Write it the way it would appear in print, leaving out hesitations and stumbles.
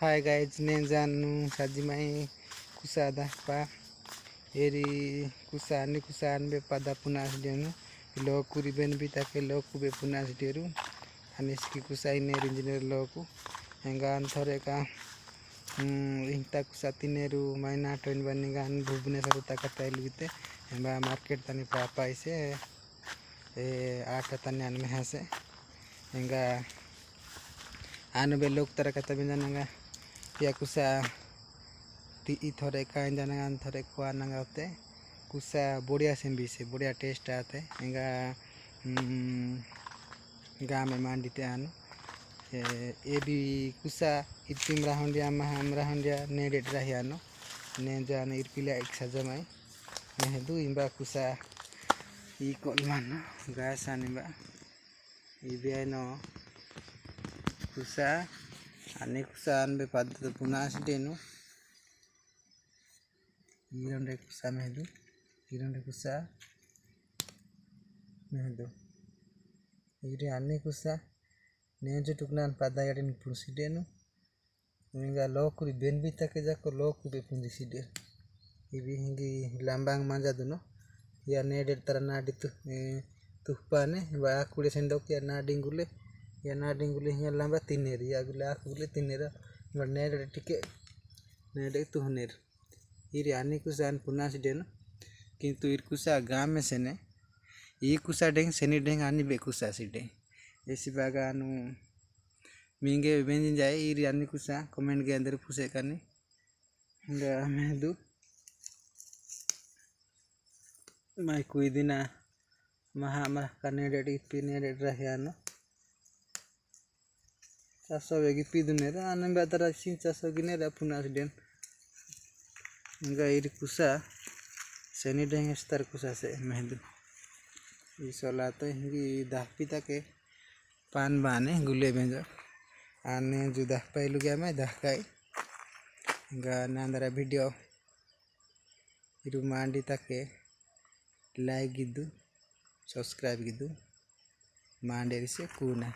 Hai guys, Nenzanu Sajimai Kusada Pa Eri Kusani Kusan be pada punas denu loku riben bitake loku be punas deru aniski kusai ne engineer loku engan thore ka inta kusati neru maina train baningan Bhubaneswar takata ilute emba market tani papa ise आटा तने आन में हसे enga anu be lok tara kata binanga ya kusa ti थोड़े का engine थोड़े को आनंगाते कुसा बढ़िया सेम्बी से बढ़िया टेस्ट आते इंगा गाँव में मांडीते आनो ये भी कुसा इतनी राहुंडिया महम राहुंडिया ने डेट रही आनो ने जाने इरपिला एक सजमाई ने दू इंबा कुसा ई कोल मानो गास आनिबा इबियानो कुसा अने कुसा अनबे पद्धति पुनास देनु इरोंडे कुसा मेहदू इरोंडे कुसा मेहदू इरे अने कुसा नेजो टुकनान पदा याडिन पुंसी देनु इंगा लोकुरी बेनबी तके जाको लोकु बे पुंसी दे इबी हिंगी लंबांग मांजा दुनो या नेडे तरा नाडी तुपाने बा कुड़े सेंडोक या नाडिंगुले हिया लंबा तिनेर या गुले आकुले तिनेर नेडे टिके नेडे तुहनेर इरे आने कुसान पुनास देनु किंतु इर कुसा गाँव में से ने ये कुसा डेंग सेनी डेंग आनी बेकुसा सीडे ऐसी बागानु मिंगे बेंजिन जाए इर आने कुसा कमेंट के अंदर पूछे करनी मैं दू मैं कोई दिना महा महा करने डेडी पीने डेड रहे आनो चासो बेगी पीदुने रे आने बेतरा सिंह चासो गिने रे पुनास देन इर कुसा सेनी डेंग स्तर कुसा से मेहदू इsola तो हिंगी दापी तके पान बाने गुले बेंजो आने जो दाह पाइलु गया मैं दाह काई गा नांदरा वीडियो इरु मांडी तके लाइक गिद्दू सब्सक्राइब गिद्दू मांडेरी से कूना।